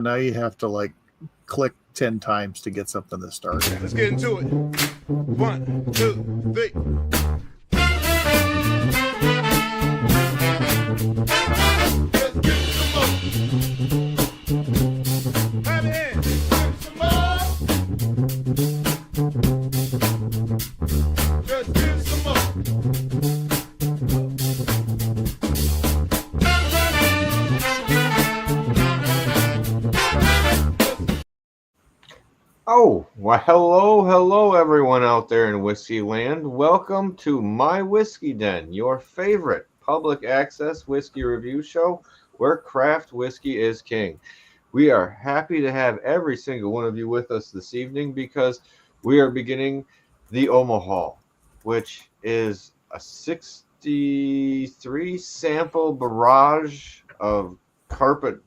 Now you have to like click 10 times to get something to start. Let's get into it. 1, 2, 3. Oh, well, hello, everyone out there in Whiskey Land. Welcome to My Whiskey Den, your favorite public access whiskey review show where craft whiskey is king. We are happy to have every single one of you with us this evening because we are beginning the Omahaul, which is a 63 sample barrage of carpet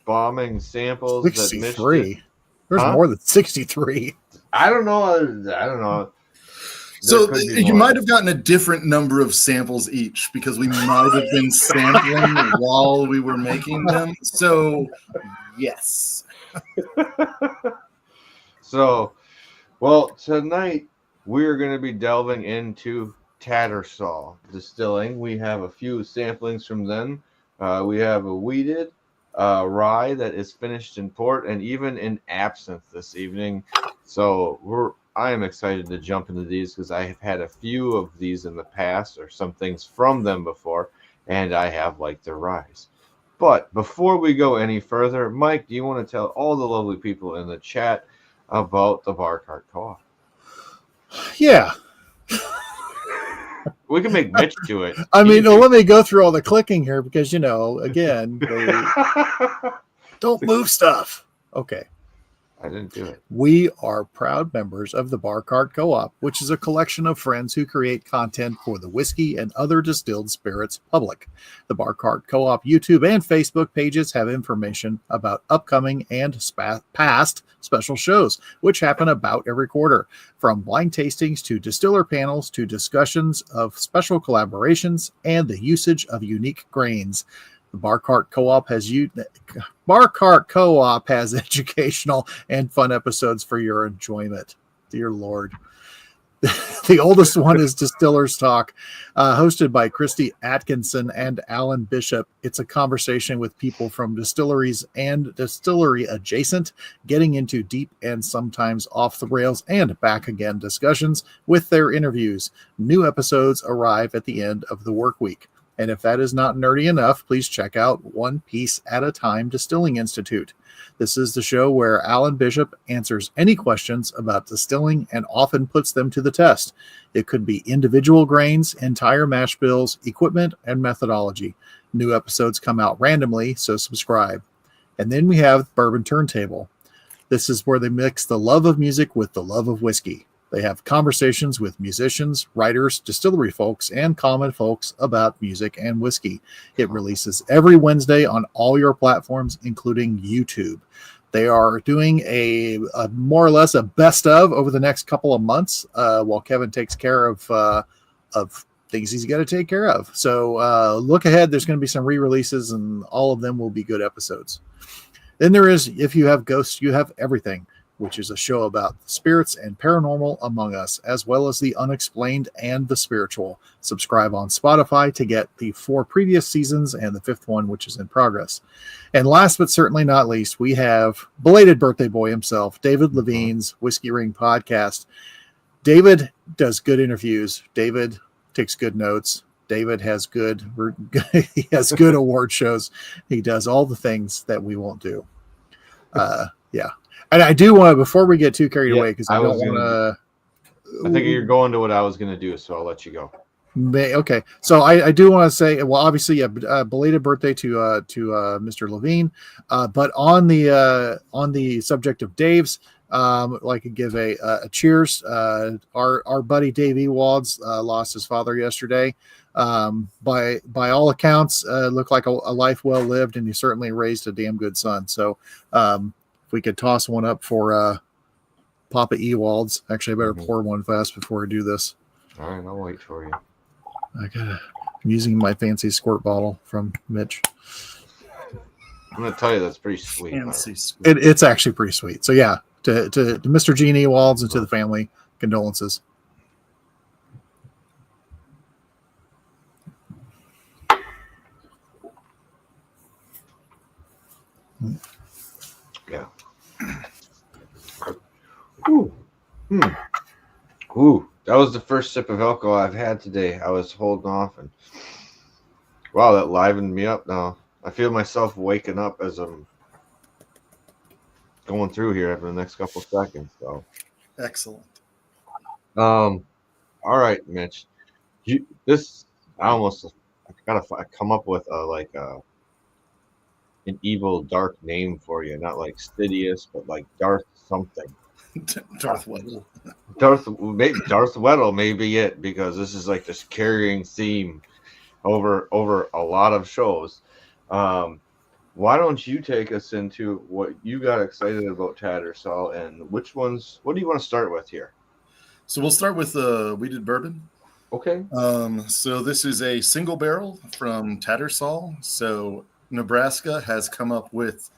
bombing samples 63. There's more than 63. I don't know. So you might have gotten a different number of samples each because we might have been sampling while we were making them. So, yes. Tonight we're going to be delving into Tattersall Distilling. We have a few samplings from them. We have a wheated rye that is finished in port and even in absinthe this evening. So I am excited to jump into these because I have had a few of these in the past or some things from them before, and I have liked their ryes. But before we go any further, Mike, do you want to tell all the lovely people in the chat about the Bar Cart Co-op? Yeah. We can make Mitch do it. I mean, let me go through all the clicking here because, again, they don't move stuff. Okay. I didn't do it. We are proud members of the Bar Cart Co-op, which is a collection of friends who create content for the whiskey and other distilled spirits public. The Bar Cart Co-op YouTube and Facebook pages have information about upcoming and past special shows, which happen about every quarter, from blind tastings to distiller panels to discussions of special collaborations and the usage of unique grains. The Bar Cart Co-op has educational and fun episodes for your enjoyment. Dear Lord. The oldest one is Distillers Talk, hosted by Christy Atkinson and Alan Bishop. It's a conversation with people from distilleries and distillery adjacent, getting into deep and sometimes off the rails and back again discussions with their interviews. New episodes arrive at the end of the work week. And if that is not nerdy enough, please check out One Piece at a Time Distilling Institute. This is the show where Alan Bishop answers any questions about distilling and often puts them to the test. It could be individual grains, entire mash bills, equipment, and methodology. New episodes come out randomly, so subscribe. And then we have Bourbon Turntable. This is where they mix the love of music with the love of whiskey. They have conversations with musicians, writers, distillery folks, and common folks about music and whiskey. It releases every Wednesday on all your platforms, including YouTube. They are doing a more or less a best of over the next couple of months while Kevin takes care of things he's got to take care of. So look ahead. There's going to be some re-releases, and all of them will be good episodes. Then there is If You Have Ghosts, You Have Everything, which is a show about spirits and paranormal among us, as well as the unexplained and the spiritual. Subscribe on Spotify to get the 4 previous seasons and the 5th one, which is in progress. And last but certainly not least, we have belated birthday boy himself, David Levine's Whiskey Ring Podcast. David does good interviews. David takes good notes. David has good award shows. He does all the things that we won't do. Yeah. And I do want to, before we get too carried away, because I don't want to. I think you're going to what I was going to do, so I'll let you go. Okay, so I do want to say, well, obviously, belated birthday to Mr. Levine, but on the subject of Dave's, I'd like to give a cheers. Our buddy Dave Ewalds lost his father yesterday. By all accounts, looked like a life well lived, and he certainly raised a damn good son. So. If we could toss one up for Papa Ewalds. Actually, I better pour one fast before I do this. All right, I'll wait for you. I'm using my fancy squirt bottle from Mitch. I'm gonna tell you that's pretty sweet. Fancy sweet. It's actually pretty sweet. So yeah, to Mr. Gene Ewalds and to the family, condolences. Yeah. Ooh. Ooh. That was the first sip of alcohol I've had today. I was holding off, and wow, that livened me up now. I feel myself waking up as I'm going through here after the next couple seconds. So Excellent. all right, Mitch. I gotta come up with an evil dark name for you, not like Sidious, but like Darth something. Darth Weddle. Darth Weddle may be it, because this is like this carrying theme over a lot of shows. Why don't you take us into what you got excited about Tattersall, and what do you want to start with here? So we'll start with wheated bourbon. Okay. So this is a single barrel from Tattersall. So Nebraska has come up with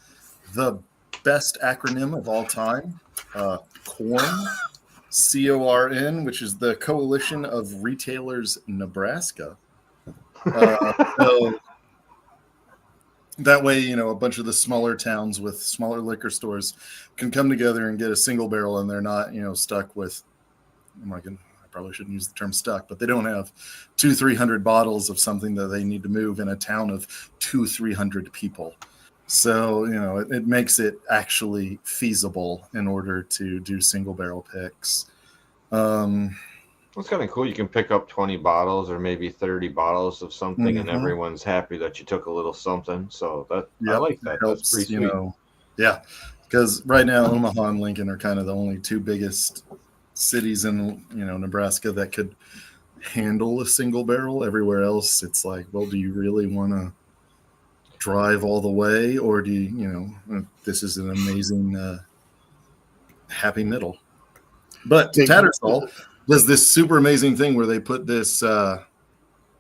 the best acronym of all time, CORN, CORN, which is the Coalition of Retailers Nebraska. So that way, a bunch of the smaller towns with smaller liquor stores can come together and get a single barrel, and they're not, stuck with, I probably shouldn't use the term stuck, but they don't have 200-300 bottles of something that they need to move in a town of 200-300 people. So, it makes it actually feasible in order to do single barrel picks. It's kind of cool. You can pick up 20 bottles or maybe 30 bottles of something, and everyone's happy that you took a little something. So I like that. Helps, that's pretty sweet. Yeah, because right now Omaha and Lincoln are kind of the only two biggest cities in Nebraska that could handle a single barrel. Everywhere else, it's like, well, do you really want to drive all the way, or do you this is an amazing happy middle. But Tattersall does this super amazing thing where they put this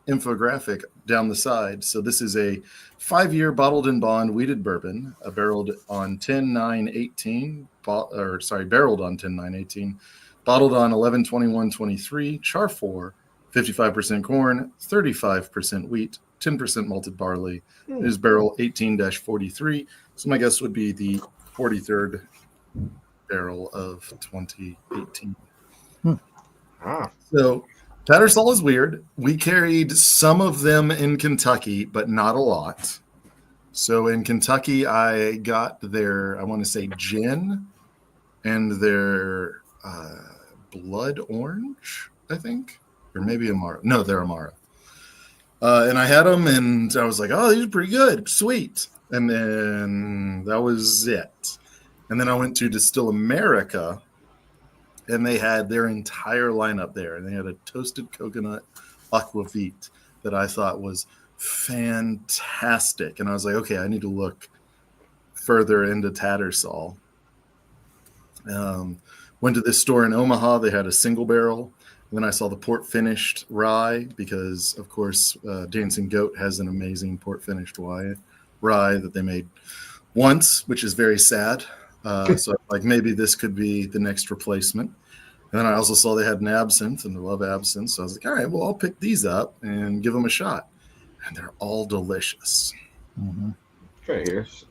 infographic down the side. So this is a 5-year bottled in bond wheated bourbon, barreled on 10/9/18, barreled on 10/9/18, bottled on 11/21/23, char 4, 55% corn, 35% wheat, 10% malted barley. It is barrel 18-43. So my guess would be the 43rd barrel of 2018. So Tattersall is weird. We carried some of them in Kentucky, but not a lot. So in Kentucky, I got their, I want to say, gin and their blood orange, I think, or maybe Amara. No, they're Amara. And I had them, and I was like, oh, these are pretty good, sweet. And then that was it. And then I went to Distill America, and they had their entire lineup there. And they had a toasted coconut aquavit that I thought was fantastic. And I was like, okay, I need to look further into Tattersall. Went to this store in Omaha. They had a single barrel. And then I saw the port finished rye because, of course, Dancing Goat has an amazing port finished rye that they made once, which is very sad. So like maybe this could be the next replacement. And then I also saw they had an absinthe, and I love absinthe. So I was like, all right, well, I'll pick these up and give them a shot. And they're all delicious. Mm-hmm. Okay, here's.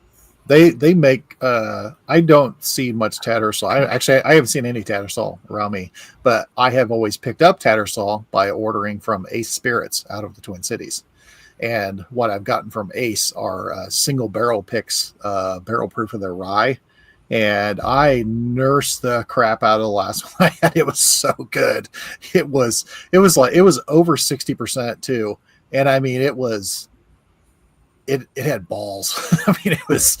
They make I don't see much Tattersall. I haven't seen any Tattersall around me, but I have always picked up Tattersall by ordering from Ace Spirits out of the Twin Cities. And what I've gotten from Ace are single barrel picks, barrel proof of their rye. And I nursed the crap out of the last one I had. It was so good. It was over 60% too. And I mean, it had balls. I mean, it was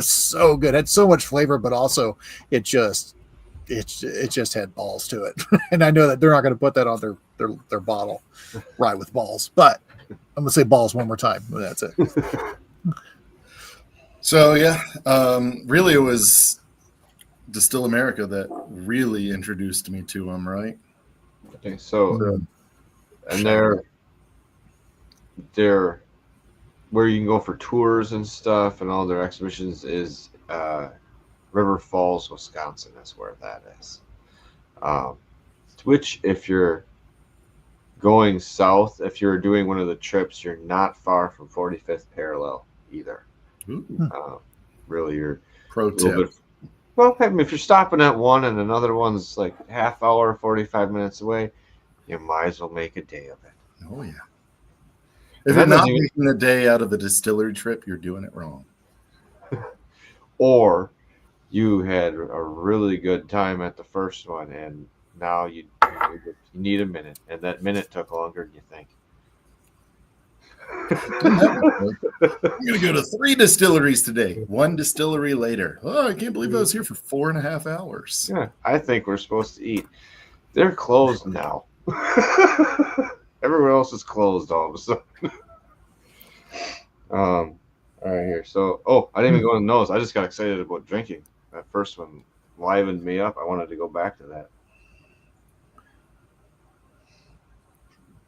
so good. It had so much flavor, but also it just had balls to it. And I know that they're not going to put that on their bottle, rye with balls. But I'm gonna say balls one more time. That's it. So yeah, really, it was Distill America that really introduced me to them, right? Okay, so and they're where you can go for tours and stuff and all their exhibitions is River Falls, Wisconsin. That's where that is. Which, if you're going south, if you're doing one of the trips, you're not far from 45th parallel either. Really, you're Pro a little tip. bit. Well, I mean, if you're stopping at one and another one's like half hour, 45 minutes away, you might as well make a day of it. Oh yeah. And If that you're not doesn't even- making a day out of a distillery trip, you're doing it wrong. Or you had a really good time at the first one, and now you need a minute, and that minute took longer than you think. I'm going to go to 3 distilleries today. 1 distillery later. Oh, I can't believe I was here for 4.5 hours. Yeah, I think we're supposed to eat. They're closed now. Everyone else is closed all of a sudden. All right, here. So, I didn't even go on the nose. I just got excited about drinking. That first one livened me up. I wanted to go back to that.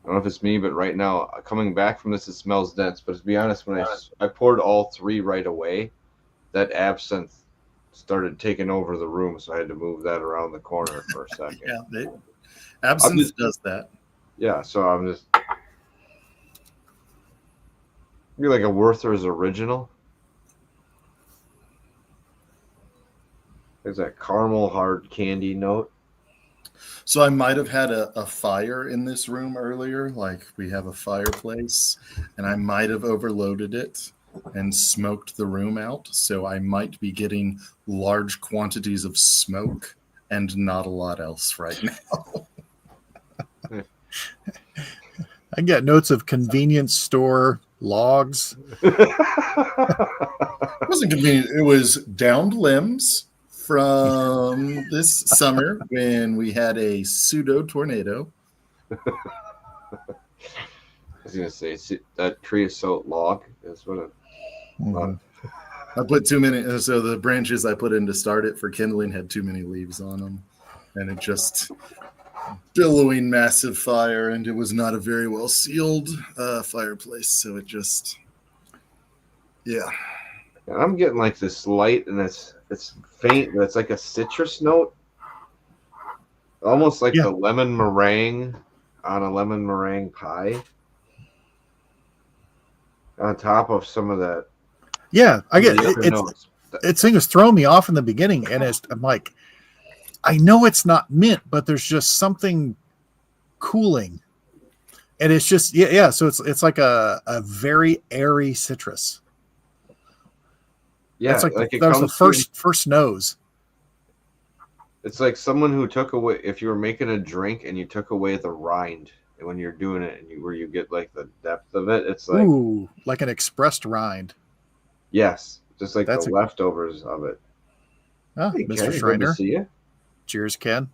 I don't know if it's me, but right now, coming back from this, it smells dense. But to be honest, when I poured all 3 right away, that absinthe started taking over the room, so I had to move that around the corner for a second. Yeah, absinthe does that. Yeah, so I'm just... You're like a Werther's original. There's that caramel hard candy note. So I might have had a fire in this room earlier, like we have a fireplace, and I might have overloaded it and smoked the room out. So I might be getting large quantities of smoke and not a lot else right now. I get notes of convenience store logs. It wasn't convenient. It was downed limbs from this summer when we had a pseudo tornado. I was going to say, that creosote log is what it... I put too many, so the branches I put in to start it for kindling had too many leaves on them, and it just billowing massive fire, and it was not a very well sealed fireplace, so it just, yeah. I'm getting like this light, and it's faint, but it's like a citrus note, almost like the lemon meringue on a lemon meringue pie, on top of some of that. Yeah, I get it. It's thing is throwing me off in the beginning, and I'm like, I know it's not mint, but there's just something cooling, and it's just yeah. So it's like a very airy citrus. Yeah, it's like that was the first nose. It's like someone who took away, if you were making a drink and you took away the rind when you're doing it, and where you get like the depth of it. It's like like an expressed rind. Yes, just like the leftovers of it. Oh, hey, Mr. Ken, Schreiner. good to see you. Cheers, Ken.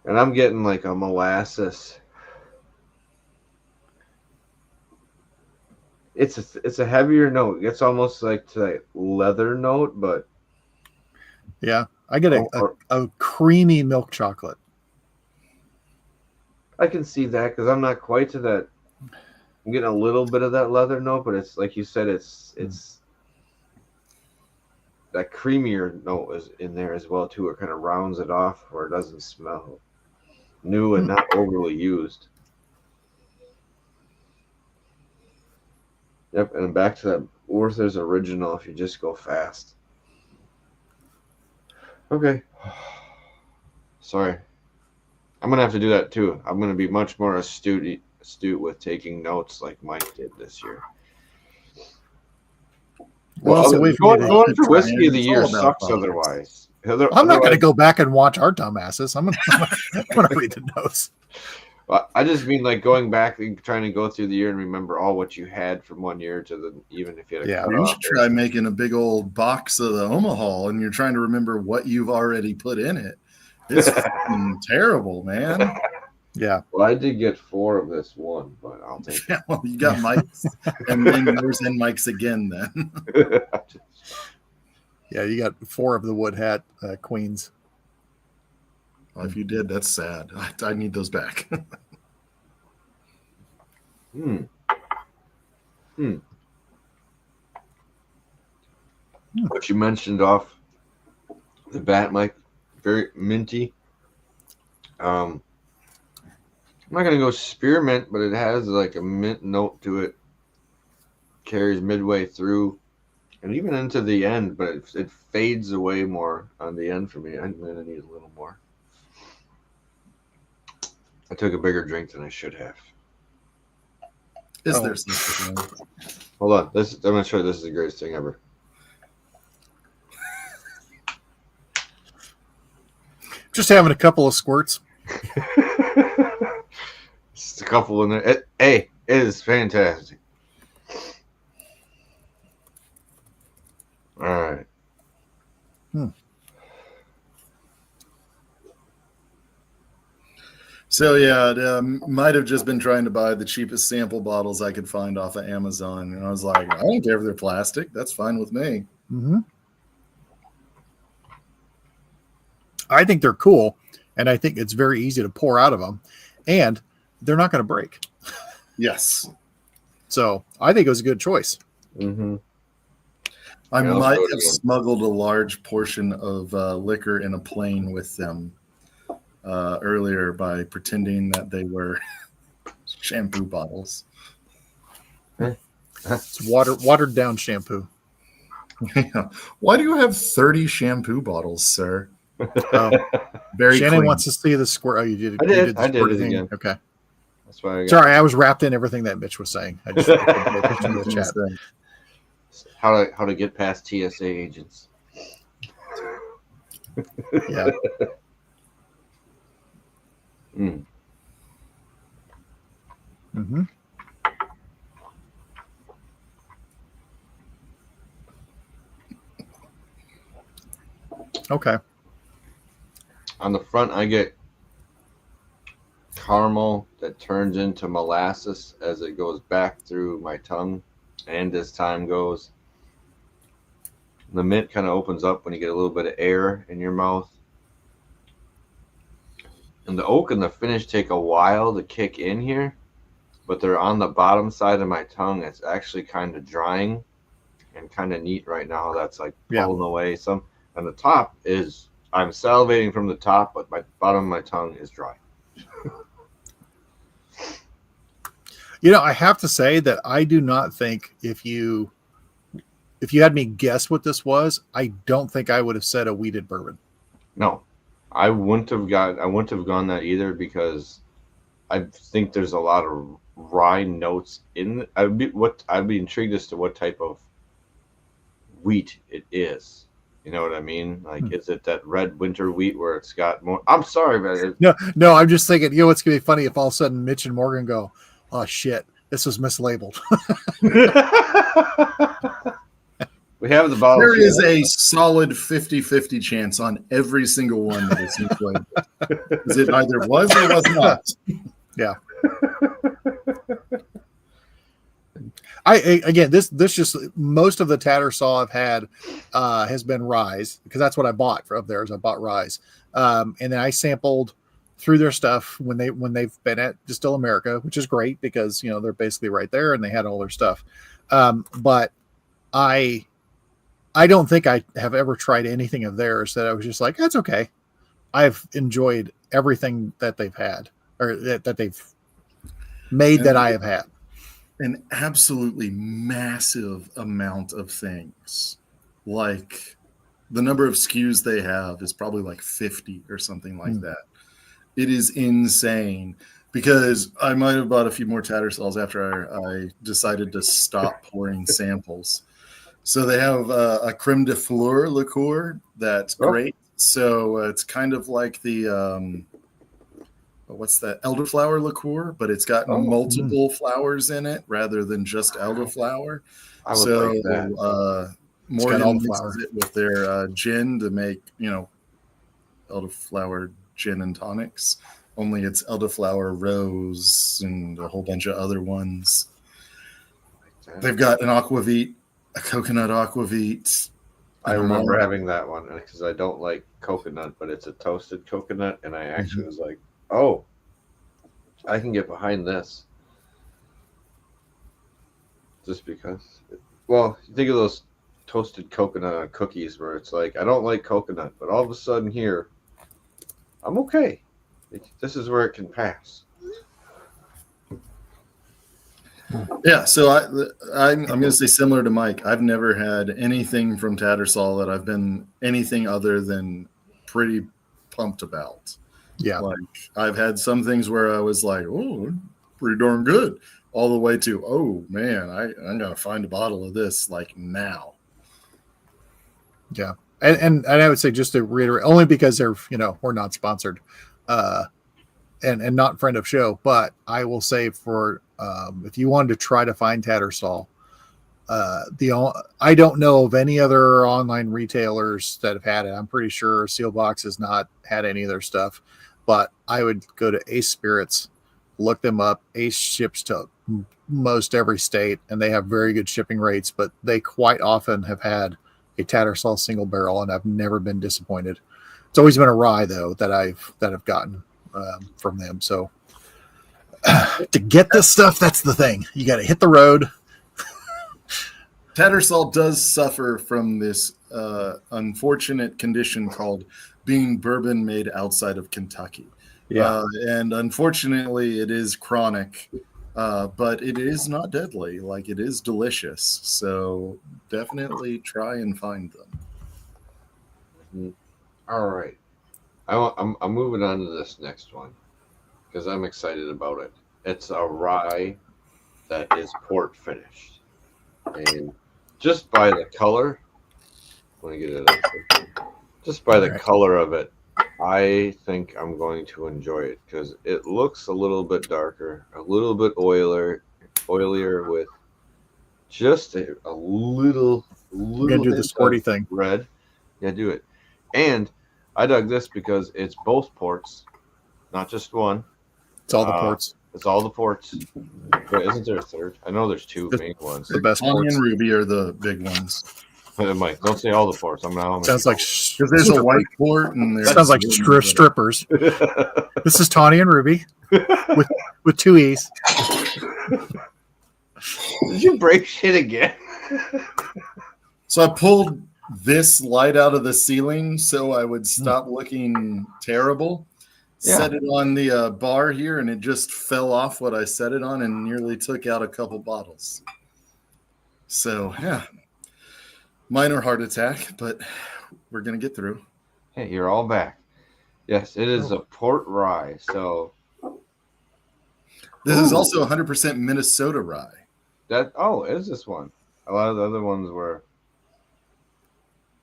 And I'm getting like a molasses. It's a heavier note. It's almost like to that leather note, but yeah, I get a creamy milk chocolate. I can see that because I'm not quite to that. I'm getting a little bit of that leather note, but it's like you said, it's that creamier note is in there as well too. It kind of rounds it off where it doesn't smell new and not overly used. Yep, and back to that Werther's original if you just go fast. Okay. Sorry. I'm going to have to do that too. I'm going to be much more astute with taking notes like Mike did this year. Well, so going for whiskey of the year sucks otherwise. I'm not going to go back and watch our dumbasses. I'm going to read the notes. Well, I just mean like going back and trying to go through the year and remember all what you had from one year to the, even if you had you should try making a big old box of the Omahaul and you're trying to remember what you've already put in it. It's terrible, man. Yeah. Well, I did get 4 of this one, but I'll take it. Well, you got Mike's and then yours and Mike's again then. Yeah, you got 4 of the wood hat queens. Well, if you did, that's sad. I need those back. What you mentioned off the bat, Mike, very minty. I'm not gonna go spearmint, but it has like a mint note to it. Carries midway through, and even into the end, but it fades away more on the end for me. I'm gonna need a little more. I took a bigger drink than I should have. Is there such a thing? Hold on, I'm gonna show you. This is the greatest thing ever. Just having a couple of squirts. Just a couple in there. It is fantastic. All right. So yeah, might have just been trying to buy the cheapest sample bottles I could find off of Amazon, and I was like, I don't care if they're plastic. That's fine with me. Mm-hmm. I think they're cool, and I think it's very easy to pour out of them, and they're not going to break. Yes. So I think it was a good choice. Mm-hmm. I Yeah, might I'll have go to smuggled a large portion of liquor in a plane with them earlier by pretending that they were shampoo bottles. It's watered down shampoo. Yeah. Why do you have 30 shampoo bottles, sir? Very Shannon clean. wants to see the squirt. Oh, you did. I You did. the I did squirt it thing? again. Okay. That's why I got Sorry, I was wrapped in everything that Mitch was saying. I just couldn't pay attention to the chat. how to get past TSA agents. Yeah. Mm. Mm-hmm. Okay. On the front, I get caramel that turns into molasses as it goes back through my tongue and as time goes. The mint kind of opens up when you get a little bit of air in your mouth. And the oak and the finish take a while to kick in here, but they're on the bottom side of my tongue. It's actually kind of drying and kind of neat right now. That's like pulling away some. And the top is, I'm salivating from the top, but my bottom of my tongue is dry. You know, I have to say that I do not think if you had me guess what this was, I don't think I would have said a wheated bourbon. No, I wouldn't have gone that either, because I think there's a lot of rye notes in it. I'd be intrigued as to what type of wheat it is. You know what I mean? Like, is it that red winter wheat where it's got more? I'm sorry, but No, I'm just thinking, you know, what's going to be funny if all of a sudden Mitch and Morgan go, oh, shit, this was mislabeled. we have the bottle. There is a solid 50-50 chance on every single one that is mislabeled. Because it either was or was not. Yeah. Again, this just, most of the Tattersall I've had has been rye, because that's what I bought of theirs. I bought rye, and then I sampled through their stuff when they've been at Distill America, which is great because, you know, they're basically right there and they had all their stuff. But I don't think I have ever tried anything of theirs that I was just like, that's okay. I've enjoyed everything that they've had, or that they've made that I have had. An absolutely massive amount of things. Like, the number of SKUs they have is probably like 50 or something like that. It is insane, because I might have bought a few more Tattersalls after I decided to stop pouring samples. So they have a creme de fleur liqueur that's great. So it's kind of like the what's that, elderflower liqueur, but it's got multiple flowers in it rather than just elderflower. I would like that. Morgan mixes it with their gin to make, you know, elderflower gin and tonics. Only it's elderflower rose and a whole bunch of other ones. They've got an aquavit, a coconut aquavit. I remember having that one because I don't like coconut, but it's a toasted coconut, and I actually was like, oh, I can get behind this. just because. Well, you think of those toasted coconut cookies where it's like, I don't like coconut, but all of a sudden here, I'm okay. This is where it can pass. Yeah, so I'm going to say similar to Mike. I've never had anything from Tattersall that I've been anything other than pretty pumped about. Yeah. Like I've had some things where I was like, oh, pretty darn good, all the way to, oh man, I'm going to find a bottle of this like now. Yeah. And I would say, just to reiterate, only because they're, we're not sponsored, and not friend of show, but I will say for, if you wanted to try to find Tattersall, I don't know of any other online retailers that have had it. I'm pretty sure Sealbox has not had any of their stuff, but I would go to Ace Spirits, look them up. Ace ships to most every state, and they have very good shipping rates, but they quite often have had a Tattersall single barrel, and I've never been disappointed. It's always been a rye though that I've gotten from them. So to get this stuff, that's the thing. You got to hit the road. Tattersall does suffer from this unfortunate condition called being bourbon made outside of Kentucky. Yeah. And unfortunately, it is chronic, but it is not deadly. Like, it is delicious. So definitely try and find them. All right. I'm moving on to this next one because I'm excited about it. It's a rye that is port finished. And just by the color, let me get it up. Just by the color of it, I think I'm going to enjoy it because it looks a little bit darker, a little bit oilier with just a little. We're gonna do the sporty thing. Red, yeah, do it. And I dug this because it's both ports, not just one. It's all the ports. It's all the ports. Wait, isn't there a third? I know there's two main ones. The best Tawny ports. and Ruby are the big ones. Mike, don't say all the ports. I'm not. Sounds like Because there's a white port and there's sounds like strippers. This is Tawny and Ruby with two E's. Did you break shit again? So I pulled this light out of the ceiling so I would stop looking terrible. Yeah. Set it on the bar here, and it just fell off what I set it on and nearly took out a couple bottles. So, yeah. Minor heart attack, but we're going to get through. Hey, you're all back. Yes, it is a port rye. So This is also 100% Minnesota rye. Is this one? A lot of the other ones were.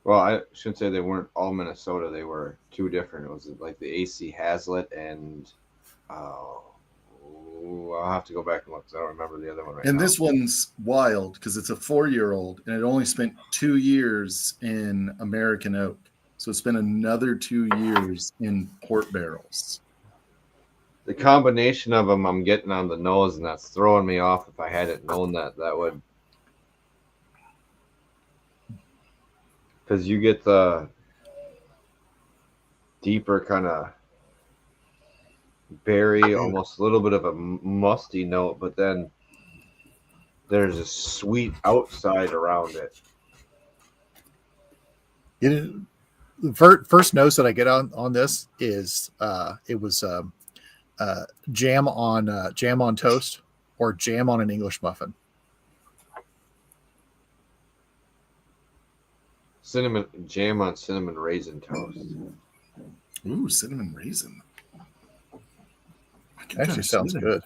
Well, I shouldn't say they weren't all Minnesota. They were two different. It was like the AC Hazlitt and I'll have to go back and look because I don't remember the other one right now. And this one's wild because it's a 4-year-old and it only spent 2 years in American oak. So it's been another 2 years in port barrels. The combination of them I'm getting on the nose, and that's throwing me off. If I hadn't known that would. Because you get the deeper kind of berry, almost a little bit of a musty note, but then there's a sweet outside around it. The first nose that I get on this is it was jam on toast or jam on an English muffin. Cinnamon jam on cinnamon raisin toast. Ooh, cinnamon raisin. Actually sounds good.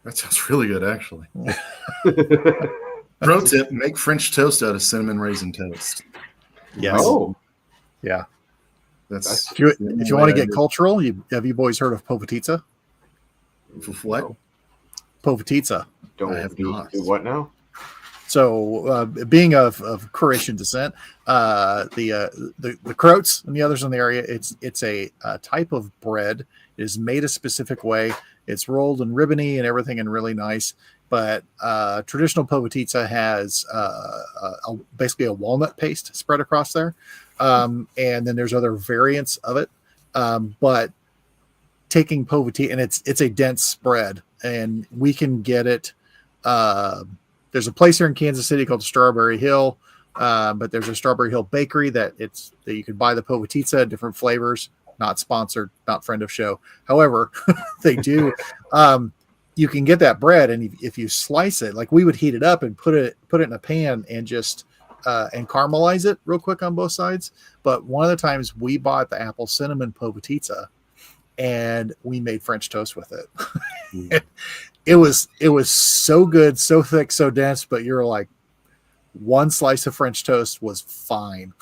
That sounds really good, actually. Pro tip, make French toast out of cinnamon raisin toast. Yes. Oh. Yeah. That's if you want to get cultural, have you boys heard of Povitica? What? Povitica. Don't I have do not. what now? So, being of Croatian descent, the Croats and the others in the area, it's a type of bread. It is made a specific way. It's rolled and ribbony and everything, and really nice. But traditional Povitica has basically a walnut paste spread across there, and then there's other variants of it. But taking Povitica, and it's a dense spread, and we can get it. There's a place here in Kansas City called Strawberry Hill, but there's a Strawberry Hill bakery that you can buy the Povitica, different flavors. Not sponsored, not friend of show. However, they do. You can get that bread, and if you slice it, like we would heat it up and put it in a pan and just and caramelize it real quick on both sides. But one of the times we bought the apple cinnamon Povitica, and we made French toast with it. It was so good, so thick, so dense. But you're like, one slice of French toast was fine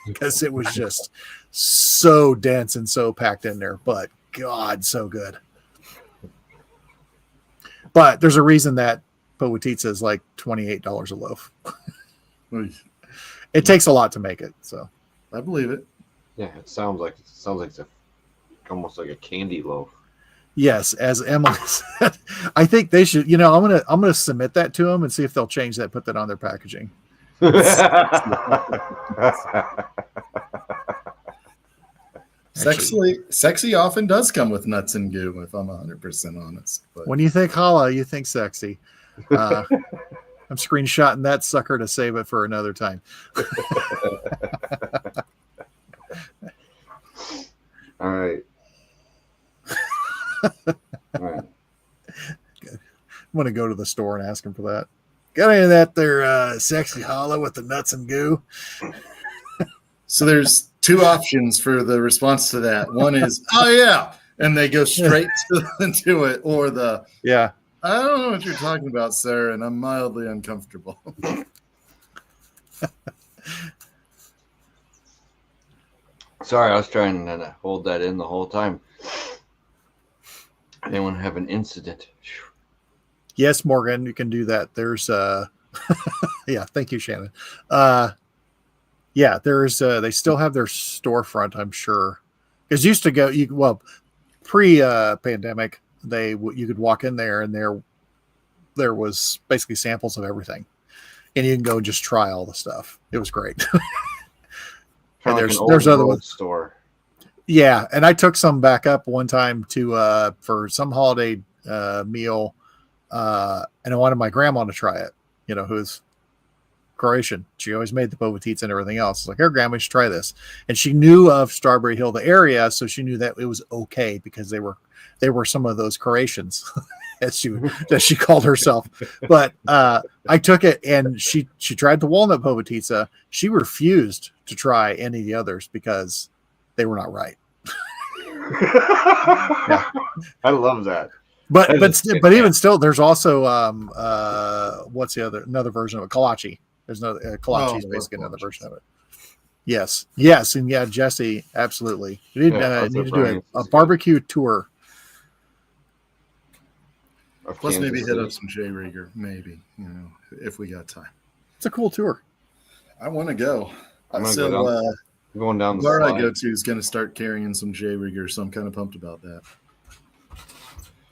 because it was just so dense and so packed in there. But God, so good. But there's a reason that Povitica is like $28 a loaf. It takes a lot to make it, so I believe it. Yeah, it sounds like it's almost like a candy loaf. Yes, as Emma said, I think they should. I'm gonna submit that to them and see if they'll change that, put that on their packaging. Sexy often does come with nuts and goo, if I'm 100% honest. But When you think challah, you think sexy. I'm screenshotting that sucker to save it for another time. All right. All right. Good. I'm going to go to the store and ask them for that. Got any of that there sexy challah with the nuts and goo? So there's two options for the response to that. One is, oh, yeah. And they go straight to it. Or the, yeah. I don't know what you're talking about, sir, and I'm mildly uncomfortable. Sorry, I was trying to hold that in the whole time. I didn't want to have an incident. Yes, Morgan, you can do that. There's yeah, thank you, Shannon. Yeah, there's they still have their storefront, I'm sure. Because used to go pre pandemic, you could walk in there and there was basically samples of everything. And you can go and just try all the stuff. It was great. And Like there's other ones. Store. Yeah, and I took some back up one time to for some holiday meal, and I wanted my grandma to try it. Who's Croatian. She always made the Povitica and everything else. It's like, here, Grandma, you should try this. And she knew of Strawberry Hill, the area, so she knew that it was okay because they were some of those Croatians, as she called herself. But I took it, and she tried the walnut Povitica. She refused to try any of the others because they were not right. Yeah. I love that. But even still, there's also what's another version of it? Kolache. There's no Kolache is basically another version of it. Yes, and yeah, Jesse, absolutely. You need to do a barbecue tour. Plus, maybe hit up some J Rigger, maybe if we got time. It's a cool tour. I want to go. I'm going down the bar slide. I go to is going to start carrying some J Rigger, so I'm kind of pumped about that.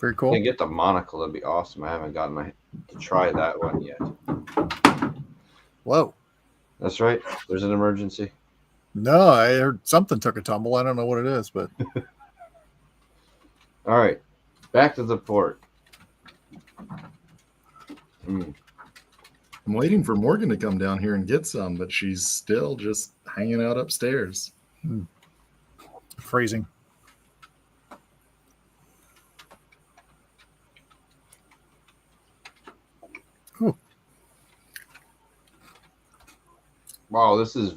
Very cool. Get the monocle. That'd be awesome. I haven't gotten to try that one yet. Whoa. That's right. There's an emergency. No, I heard something took a tumble. I don't know what it is, but. All right. Back to the port. I'm waiting for Morgan to come down here and get some, but she's still just hanging out upstairs. Freezing. Ooh. Wow, this is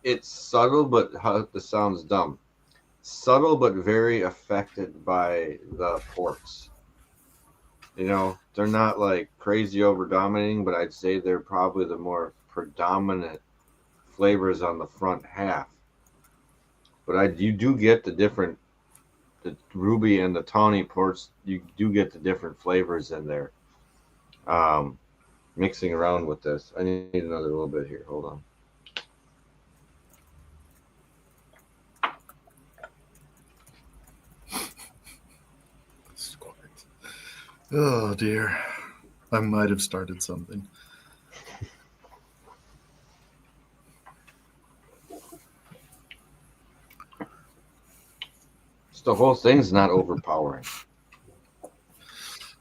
it's subtle, but this sounds dumb. Subtle, but very affected by the ports. They're not like crazy over dominating, but I'd say they're probably the more predominant flavors on the front half. But you do get the ruby and the tawny ports. You do get the different flavors in there. Mixing around with this, I need another little bit here. Hold on. Oh dear, I might have started something. The whole thing's not overpowering.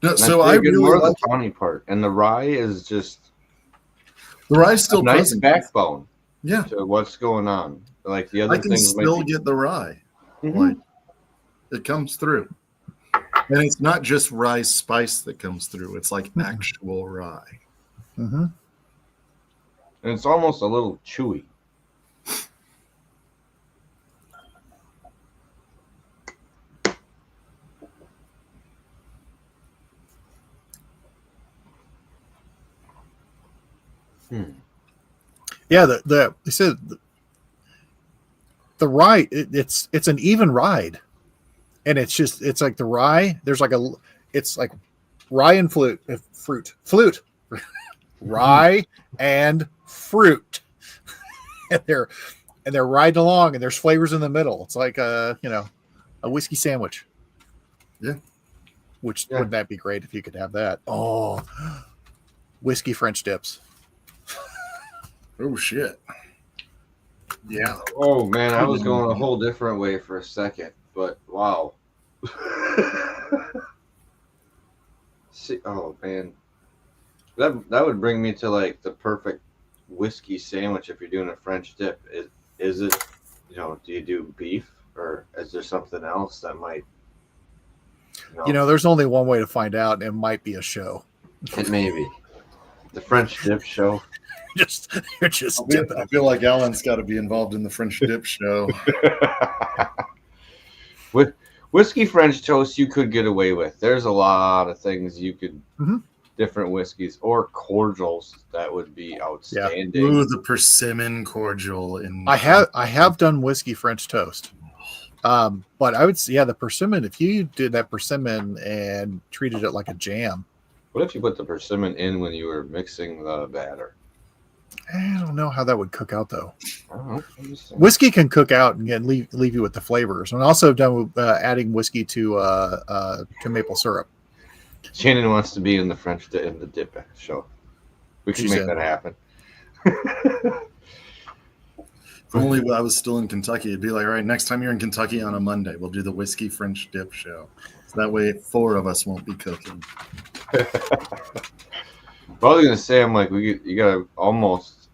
No, And so I I dig it really more like the tawny part, and the rye is just the rye's a still nice present. backbone Yeah, to what's going on. Like the I other can things might still be. get the rye. Mhm. Like it comes through. And it's not just rye spice that comes through. It's like actual rye. Mm-hmm. And it's almost a little chewy. Yeah, they said the rye. It's an even ride, and it's like the rye. There's like it's like rye and flute, rye and fruit, and they're riding along, and there's flavors in the middle. It's like a whiskey sandwich. Yeah. Which Yeah. wouldn't that be great if you could have that? Oh, whiskey French dips. Oh shit. Yeah. Oh man, I was going a whole different way for a second, but wow. See, oh man, that would bring me to like the perfect whiskey sandwich if you're doing a French dip. Is it, do you do beef or is there something else that might? There's only one way to find out, and it might be a show. It may be the French dip show. You're just I feel like Alan's got to be involved in the French dip show. With whiskey French toast, you could get away with. There's a lot of things you could, different whiskeys or cordials that would be outstanding. Yeah. Ooh, the persimmon cordial. I have done whiskey French toast, but I would say the persimmon. If you did that persimmon and treated it like a jam. What if you put the persimmon in when you were mixing the batter? I don't know how that would cook out though. I don't know. Whiskey can cook out and leave you with the flavors. And also done adding whiskey to maple syrup. Shannon wants to be in the French in the dip show. We can make that happen. If only I was still in Kentucky, it'd be like, all right, next time you're in Kentucky on a Monday, we'll do the whiskey French dip show. So that way 4 of us won't be cooking. I was gonna say, I'm like, you gotta almost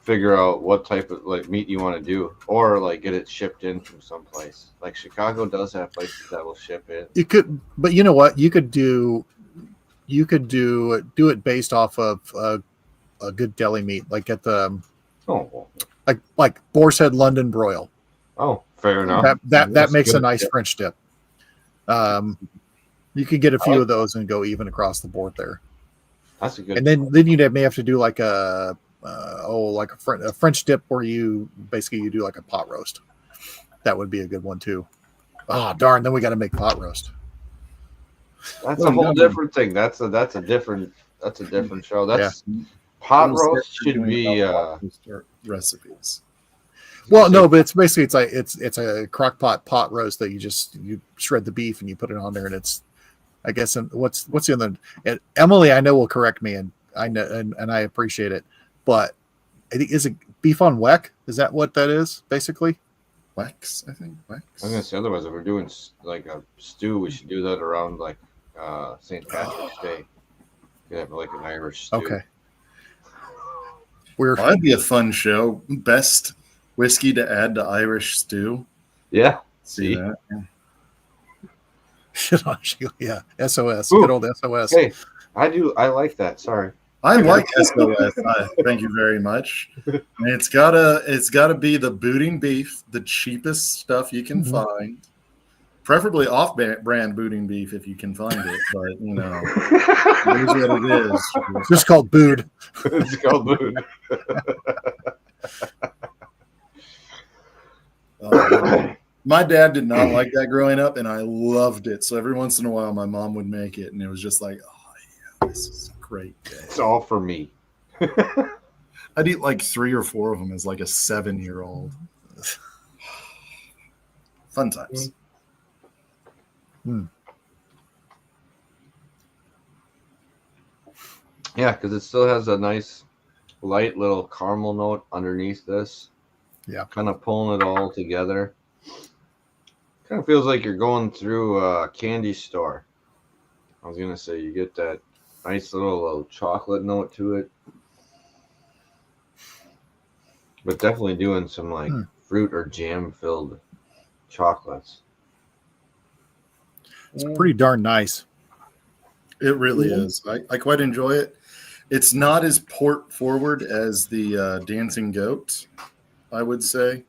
figure out what type of like meat you want to do, or like get it shipped in from someplace. Like Chicago does have places that will ship it. You could, but you know what? You could do it based off of a good deli meat, like at the like Boar's Head London broil. Oh, fair enough. That makes a nice French dip. You could get a few of those and go even across the board there. That's a good. And then you may have to do like a French dip where you do like a pot roast. That would be a good one too. Oh darn! Then we got to make pot roast. That's a whole different thing. That's a different show. That's pot roast should be recipes. Well, no, but it's basically it's a crock pot roast that you shred the beef and you put it on there, and it's, I guess, what's the other? And Emily, I know, will correct me, and I know, and I appreciate it, but is it beef on weck? Is that what that is basically? Wex, I think. Wex. I was gonna say, otherwise, if we're doing like a stew, we should do that around like St. Patrick's Day. You have like an Irish stew. Okay. That'd be a fun show. Best whiskey to add to Irish stew. Yeah. See that? Yeah. SOS. Ooh. Good old SOS. Hey, I like that. Sorry. I like SOS. Thank you very much. And it's gotta be the booting beef, the cheapest stuff you can find. Preferably off-brand booting beef if you can find it, but it is what it is. It's just called bood. It's called bood. My dad did not like that growing up, and I loved it. So every once in a while, my mom would make it, and it was just like, oh yeah, this is a great day. It's all for me. I'd eat like 3 or 4 of them as like a 7-year-old. Fun times. Yeah, because it still has a nice light little caramel note underneath this. Yeah. Kind of pulling it all together. Kind of feels like you're going through a candy store. I was gonna say you get that nice little chocolate note to it, but definitely doing some like fruit or jam filled chocolates. It's pretty darn nice. It really is. I quite enjoy it. It's not as port forward as the Dancing Goat, I would say.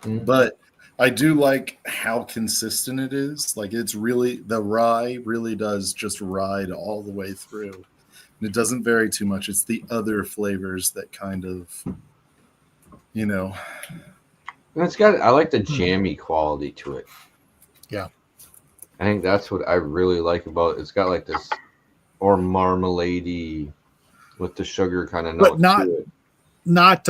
But I do like how consistent it is. Like it's really, the rye really does just ride all the way through. And it doesn't vary too much. It's the other flavors that kind of, you know. And it's got, I like the jammy quality to it. Yeah. I think that's what I really like about it. It's got like this, or marmalade-y with the sugar kind of note to it. Not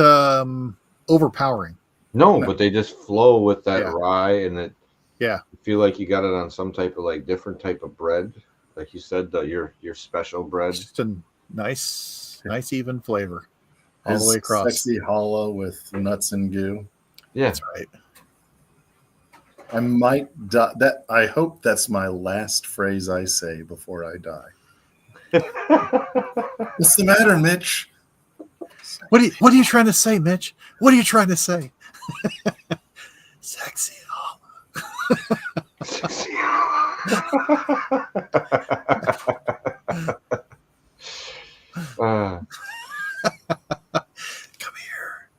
overpowering. No, but they just flow with that Yeah. rye, and it. Yeah. You feel like you got it on some type of like different type of bread, like you said, your special bread. Just a nice even flavor all the way across. Sexy hollow with nuts and goo. Yeah, that's right. I might die. I hope that's my last phrase I say before I die. What's the matter, Mitch? What are you trying to say, Mitch? What are you trying to say? Sexy hollow. Sexy hollow. Come here.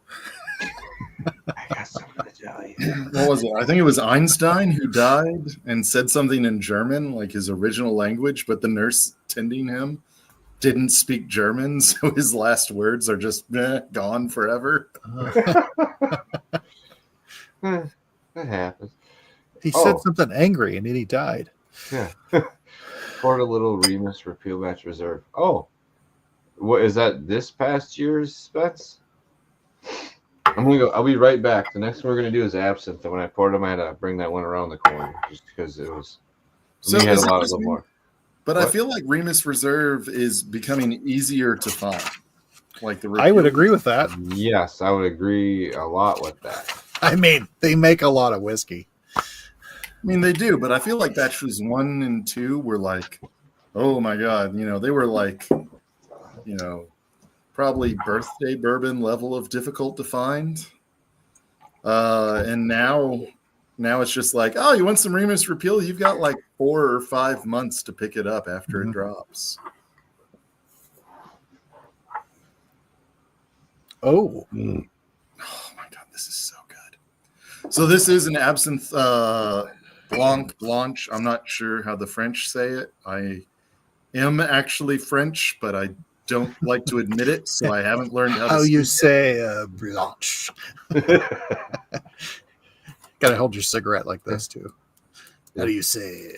I got something to tell you. What was it? I think it was Einstein who died and said something in German, like his original language, but the nurse tending him didn't speak German, so his last words are just gone forever. That happens. He said something angry and then he died. Yeah. Poured a little Remus Repeal Batch Reserve. Oh, what is that? This past year's Spets? I'm gonna go. I'll be right back. The next one we're gonna do is Absinthe. And when I poured them, I had to bring that one around the corner just because it was. So we had a lot of them more. But what? I feel like Remus Reserve is becoming easier to find. Like the I would agree with that. Yes, I would agree a lot with that. I mean, they make a lot of whiskey. I mean, they do, but I feel like batches 1 and 2 were like, oh my God, they were like, probably birthday bourbon level of difficult to find. And now it's just like, oh, you want some Remus Repeal? You've got like 4 or 5 months to pick it up after it drops. Oh. Oh my God, this is so good. So this is an Absinthe Blanche. I'm not sure how the French say it. I am actually French, but I don't like to admit it, so I haven't learned how to you say Blanche. Gotta hold your cigarette like this too. How do you say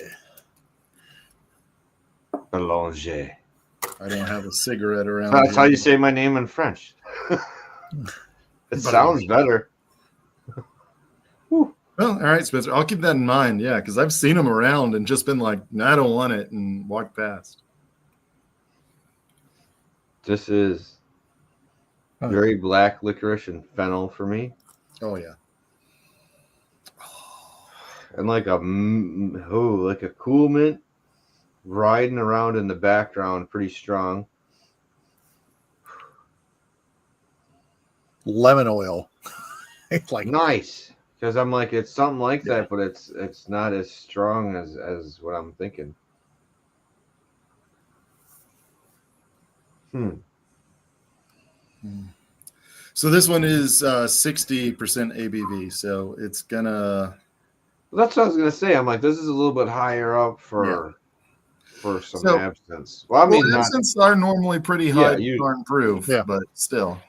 Belanger? I don't have a cigarette around. That's how you say my name in French. It sounds better. Well, all right, Spencer. I'll keep that in mind. Yeah, because I've seen them around and just been like, nah, I don't want it, and walked past. This is very black licorice and fennel for me. Oh yeah. And like a cool mint riding around in the background, pretty strong. lemon oil? It's like Nice, because I'm like, it's something like that, but it's not as strong as what I'm thinking. So this one is 60% ABV, so it's gonna. Well, that's what I was gonna say. I'm like, this is a little bit higher up for some absinthe. Well, I mean, absinthes are normally pretty high darn proof, but still.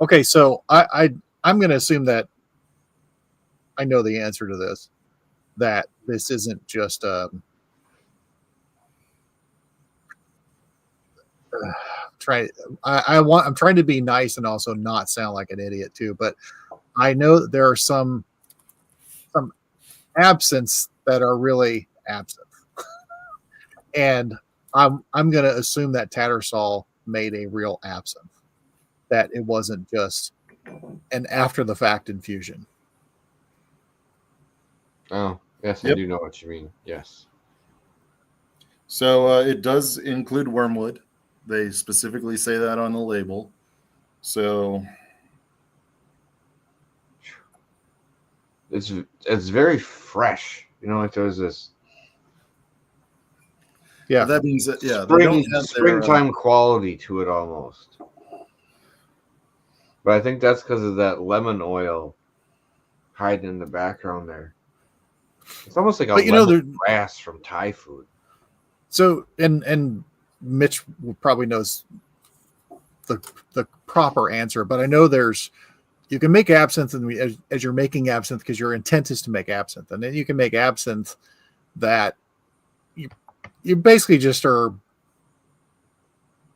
Okay, so I'm going to assume that I know the answer to this. That this isn't just I'm trying to be nice and also not sound like an idiot too, but I know that there are some absinthes that are really absinthe. And I'm going to assume that Tattersall made a real absinthe, that it wasn't just an after the fact infusion. Oh, Yes, I Yep. do know what you mean. Yes. So it does include wormwood. They specifically say that on the label. So It's very fresh. You know, like there's this Yeah. that means that they don't have their springtime quality to it almost. But I think that's because of that lemon oil hiding in the background there. It's almost like a But you know, lemon grass from Thai food. so and Mitch probably knows the proper answer, but I know you can make absinthe, and as you're making absinthe, because your intent is to make absinthe, and then you can make absinthe that you basically just are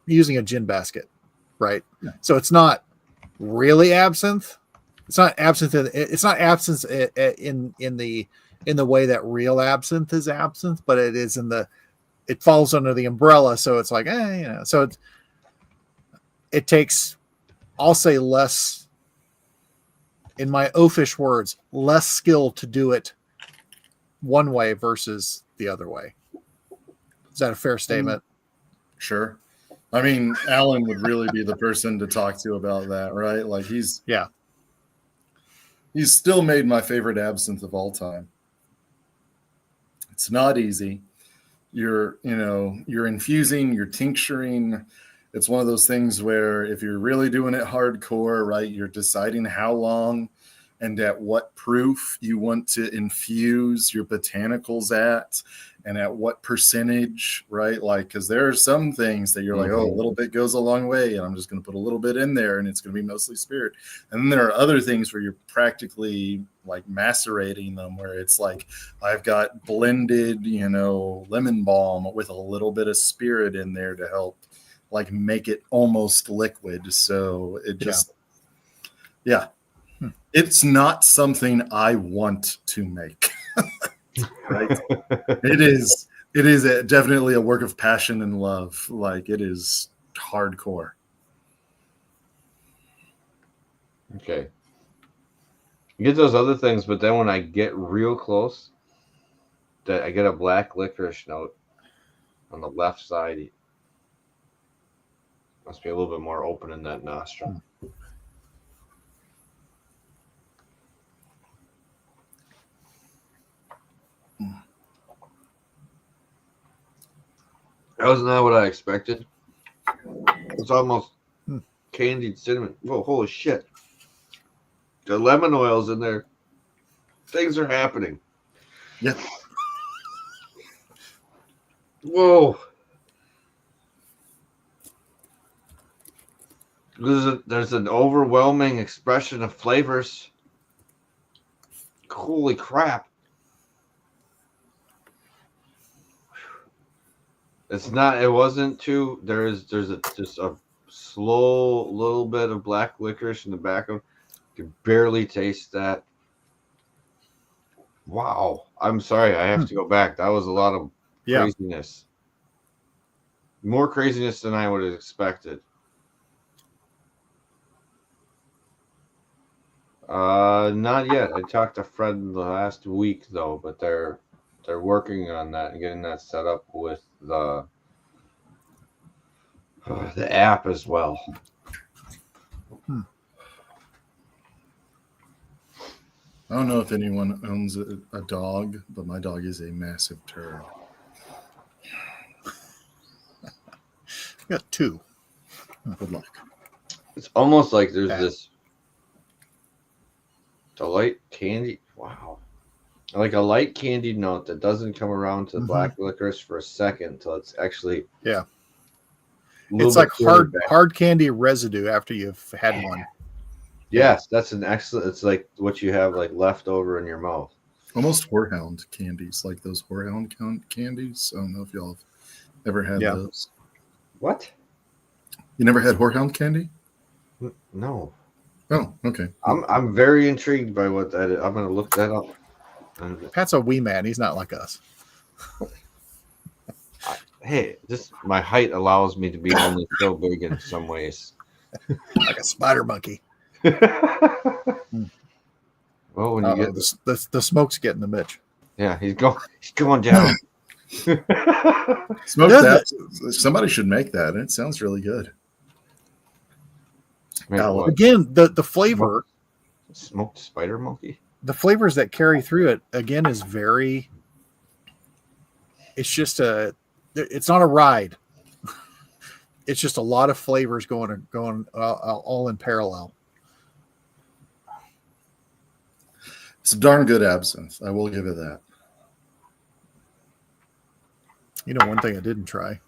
using a gin basket, right? Yeah. So it's not really absinthe. It's not absinthe. It's not absinthe in the way that real absinthe is absinthe, but it is it falls under the umbrella. So it's like, so it takes, I'll say, less, in my oafish words, less skill to do it one way versus the other way. Is that a fair statement? Sure. I mean, Alan would really be the person to talk to about that, right? Like he's still made my favorite absinthe of all time. It's not easy. You're infusing, you're tincturing. It's one of those things where if you're really doing it hardcore, right, you're deciding how long and at what proof you want to infuse your botanicals at and at what percentage, right? Like, because there are some things that you're like, oh, a little bit goes a long way, and I'm just going to put a little bit in there, and it's going to be mostly spirit. And then there are other things where you're practically like macerating them, where it's like, I've got blended, lemon balm with a little bit of spirit in there to help like make it almost liquid. So it just, it's not something I want to make. Right? It is definitely a work of passion and love. Like it is hardcore. Okay. You get those other things, but then when I get real close, I get a black licorice note on the left side. Must be a little bit more open in that nostril. That was not what I expected. It's almost candied cinnamon. Whoa, holy shit. The lemon oil's in there. Things are happening. Yeah. Whoa. There's an overwhelming expression of flavors. Holy crap. It wasn't too, there's just a slow little bit of black licorice in the back of it. You can barely taste that. Wow. I'm sorry. I have to go back. That was a lot of craziness. More craziness than I would have expected. Not yet. I talked to Fred last week though, but they're working on that and getting that set up with the app as well. I don't know if anyone owns a dog, but my dog is a massive turd. I got two. Good luck. It's almost like there's this light candy. Wow. Like a light candied note that doesn't come around to black licorice for a second until it's actually it's like hard candy residue after you've had one. Yes, that's an excellent. It's like what you have like left over in your mouth. Almost whorehound candies, like those whorehound candies. I don't know if y'all have ever had those. What? You never had whorehound candy? No. Oh, okay. I'm very intrigued by what that is. I'm going to look that up. Pat's a wee man. He's not like us. Hey, just my height allows me to be only so big in some ways. Like a spider monkey. Well, when you get the smoke's getting the Mitch. Yeah, he's going down. Smoked Does absinthe. Somebody should make that. It sounds really good. Make Now, what? Again, the flavor, Smoked spider monkey. the flavors that carry through it again is very. It's just it's not a ride. It's just a lot of flavors going all in parallel. It's a darn good absinthe. I will give it that. You know, one thing I didn't try.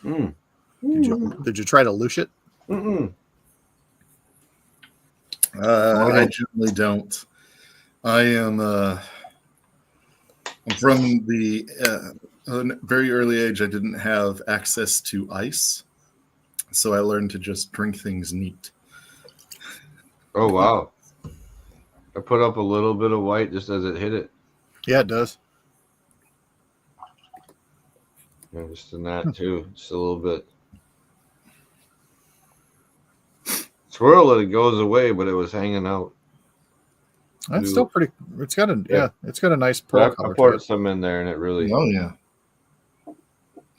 Mm. Did you try to Louche It? Mm-mm. I generally don't. I am I'm from the very early age. I didn't have access to ice, so I learned to just drink things neat. Oh wow! I put up a little bit of white just as it hit it. Yeah, it does. Yeah, just in that too, just a little bit. Swirl it, it goes away, but it was hanging out. That's still pretty. It's got a nice pearl I color to poured it. some in there, and it really. Oh yeah.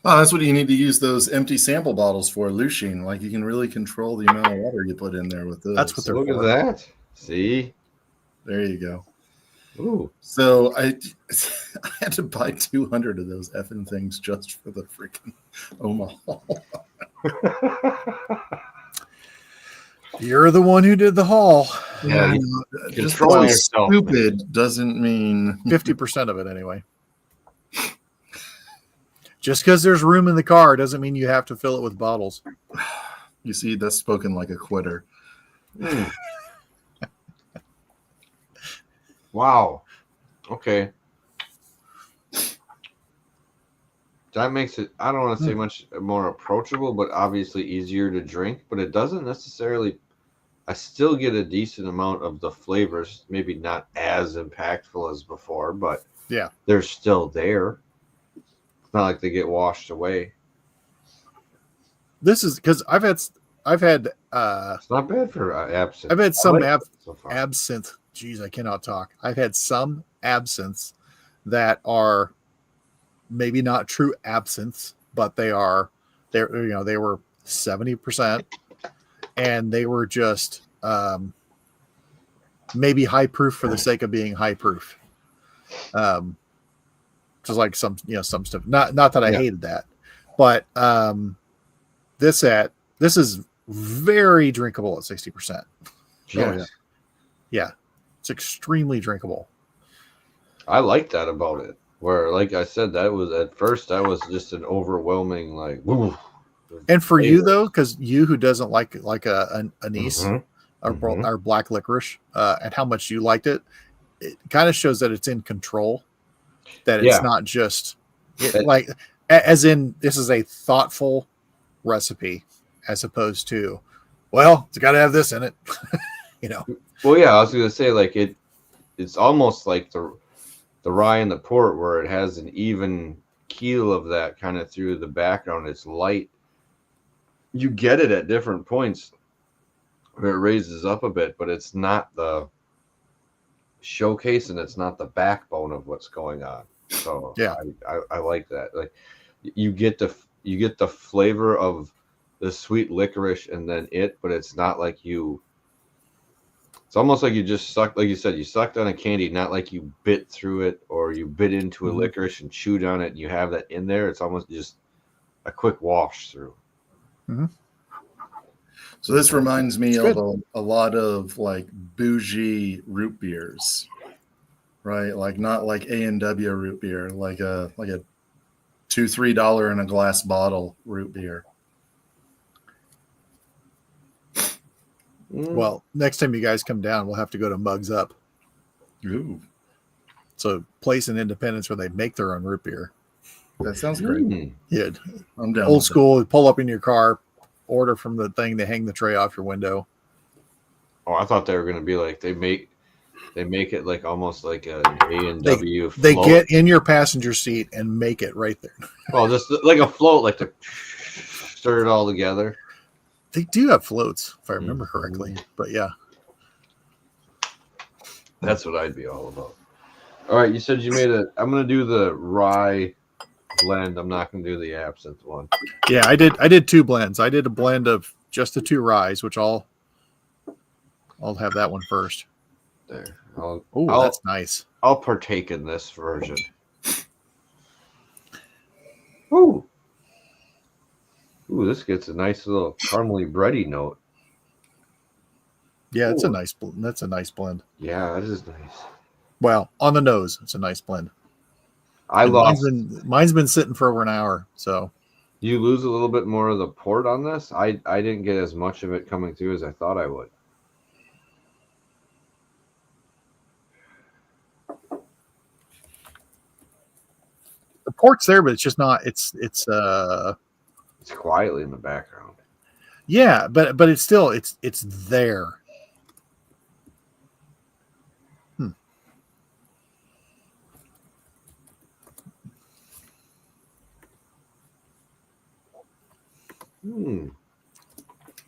Oh, that's what you need to use those empty sample bottles for, Louche. Like you can really control the amount of water you put in there with those. That's what they're Look for. at that! See. There you go. Ooh. So I had to buy 200 of those effing things just for the freaking Omahaul. You're the one who did the haul. Yeah, Just control because yourself. stupid doesn't mean 50% of it anyway. Just because there's room in the car doesn't mean you have to fill it with bottles. you see that's spoken like a quitter. Mm. Wow. Okay. That makes it, I don't want to say much more approachable, but obviously easier to drink. But it doesn't necessarily, I still get a decent amount of the flavors, maybe not as impactful as before, but Yeah, they're still there. It's not like they get washed away. this is because I've had It's not bad for absinthe. I've had some I like it so far. absinthe. Geez, I cannot talk. I've had some absinthes that are maybe not true absinthes, but they were 70%, and they were just maybe high proof for the sake of being high proof. Just like some stuff. Not that I hated that, but this is very drinkable at 60%. Yes. Yeah, it's extremely drinkable. I like that about it. Where, like I said, that was at first that was just an overwhelming like. Woo, And for you though, because you who doesn't like an anise Mm-hmm. or black licorice, and how much you liked it, it kind of shows that it's in control. That it's not just like, as in this is a thoughtful recipe as opposed to, well, it's got to have this in it, Well, yeah, I was gonna say like it's almost like the rye and the port where it has an even keel of that kind of through the background. It's light. You get it at different points where it raises up a bit, but it's not the showcase and it's not the backbone of what's going on. So yeah, I like that. Like you get the flavor of the sweet licorice and then but it's not like you. It's almost like you just sucked, like you said, you sucked on a candy, not like you bit through it or you bit into a licorice and chewed on it and you have that in there. It's almost just a quick wash through. Mm-hmm. So this reminds me of a lot of like bougie root beers, right? Like not like A&W root beer, like a $2-3 in a glass bottle root beer. Well, next time you guys come down, we'll have to go to Mugs Up. Ooh, So place in Independence where they make their own root beer. that sounds great. Yeah, I'm down. old school. Pull up in your car, order from the thing. They hang the tray off your window. Oh, I thought they were gonna be like they make it like almost like an A&W. They float. get in your passenger seat and make it right there. Oh, just like a float, like to stir it all together. They do have floats, if I remember correctly. But yeah, That's what I'd be all about. All right, you said you made a. I'm gonna do the rye blend. I'm not gonna do the absinthe one. Yeah, I did 2 blends. I did a blend of just the 2 ryes, which I'll have that one first. There. Oh, I'll that's nice. I'll partake in this version. Ooh. Ooh, this gets a nice little caramely bready note. Yeah, it's Ooh. that's a nice blend. Yeah, that is nice. Well, on the nose, it's a nice blend. I And lost. mine's been sitting for over an hour, so You lose a little bit more of the port on this. I didn't get as much of it coming through as I thought I would. the port's there, but it's just not. It's quietly in the background. yeah, but it's still it's there.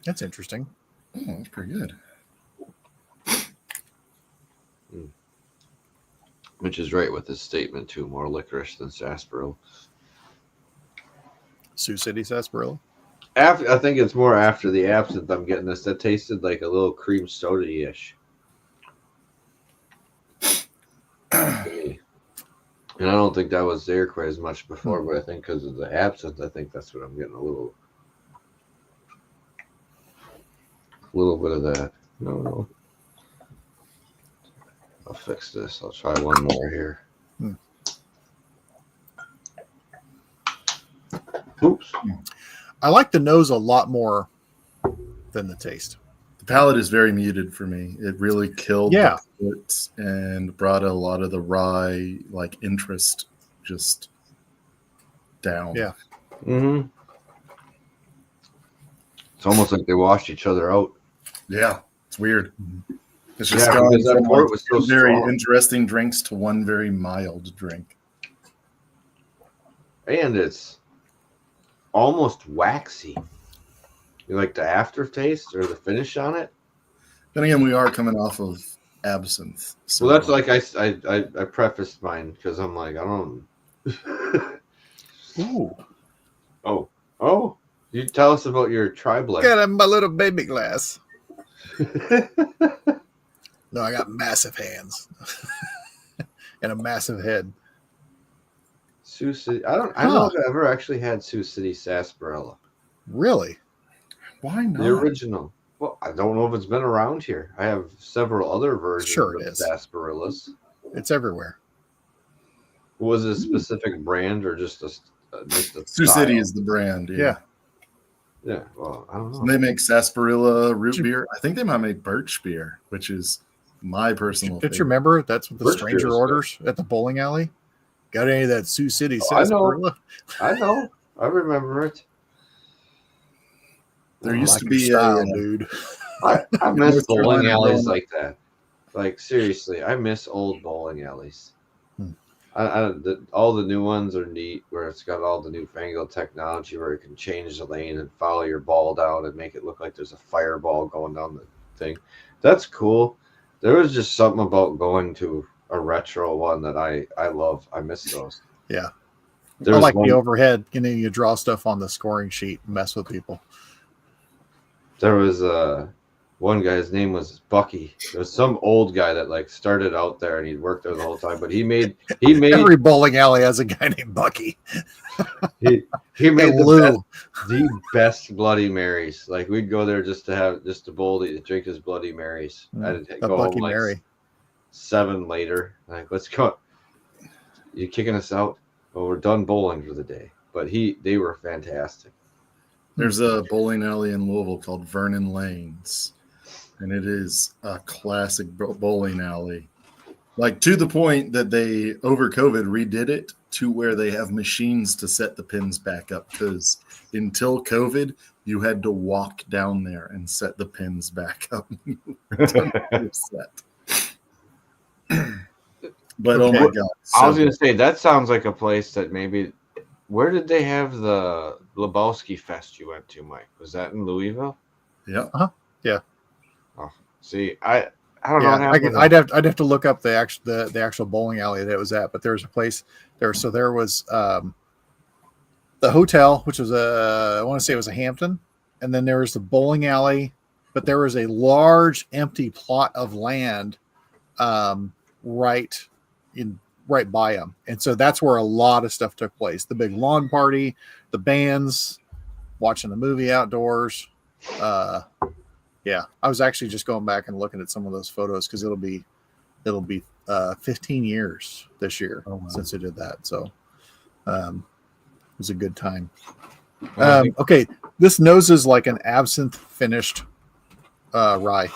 That's interesting. Oh, that's pretty good. Which is right with his statement too. More licorice than sarsaparilla. Sioux City sarsaparilla. I think it's more after the absinthe I'm getting this. That tasted like a little cream soda-ish. And I don't think that was there quite as much before, but I think because of the absinthe, I think that's what I'm getting a little bit of that. No. I'll fix this. I'll try one more here. Oops. I like the nose a lot more than the taste. The palate is very muted for me. It really killed Yeah. the port and brought a lot of the rye like interest just down. Yeah. Mm-hmm. It's almost like they washed each other out. Yeah, it's weird. It's just Yeah, gone because that from port like was so two very strong. interesting drinks to one very mild drink. And it's almost waxy. You like the aftertaste or the finish on it? Then again, we are coming off of absinthe. So Well, that's like I prefaced mine because I'm like, I don't. Ooh. Oh! You tell us about your tri-blend. Got my little baby glass. No, I got massive hands and a massive head. Sioux City. I don't know if I ever actually had Sioux City sarsaparilla. Really? why not? The original. Well, I don't know if it's been around here. I have several other versions Sure it of is. sarsaparillas. It's everywhere. Was it a specific brand or just a Sioux style? City is the brand. Yeah. Yeah. Well, I don't know. So they make sarsaparilla root beer. I think they might make birch beer, which is my personal Don't you favorite. remember that's what the Birch beer stranger is orders at the bowling alley? Got any of that Sioux City Oh, I know. sarsaparilla? I know. I remember it. There I used like to your be style, a dude. I North miss bowling Carolina alleys growing like that. Like seriously, I miss old bowling alleys. All the new ones are neat, where it's got all the newfangled technology, where you can change the lane and follow your ball down and make it look like there's a fireball going down the thing. That's cool. There was just something about going to a retro one that I love. I miss those. Yeah. There I was like one, the overhead. You draw stuff on the scoring sheet and mess with people. There was one guy. His name was Bucky. There was some old guy that like started out there and he'd worked there the whole time. But he made Every bowling alley has a guy named Bucky. he made And Lou. the best Bloody Marys. Like we'd go there just to bowl to drink his Bloody Marys. I'd A go Bucky home like Mary. 7 later. Like, let's go. You kicking us out? Well, we're done bowling for the day. But they were fantastic. There's a bowling alley in Louisville called Vernon Lanes, and it is a classic bowling alley. Like to the point that they, over COVID, redid it to where they have machines to set the pins back up. Because until COVID, you had to walk down there and set the pins back up. But oh my God. I was going to say, that sounds like a place that maybe. Where did they have the Lebowski Fest you went to, Mike? Was that in Louisville? Yeah. Yeah. Oh, see, I I don't know what happened. I'd have to look up the actual bowling alley that it was at, but there was a place there. So there was the hotel, which was I want to say it was a Hampton, and then there was the bowling alley, but there was a large empty plot of land right by them, and so that's where a lot of stuff took place. The big lawn party, the bands, watching the movie outdoors. Yeah, I was actually just going back and looking at some of those photos because it'll be 15 years this year since I did that. So it was a good time. Okay, this nose is like an absinthe finished rye.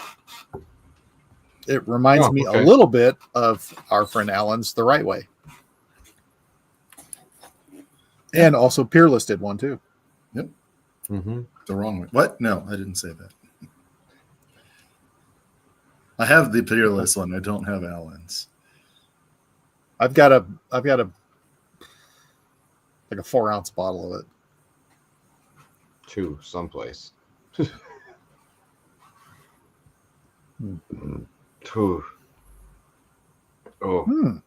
It reminds me a little bit of our friend Alan's The Right Way. And also Peerless did one too. Yep. Mm-hmm. The wrong way. What? No, I didn't say that. I have the Peerless one. I don't have Alan's. I've got a like a 4-ounce bottle of it. 2 someplace. 2. Oh.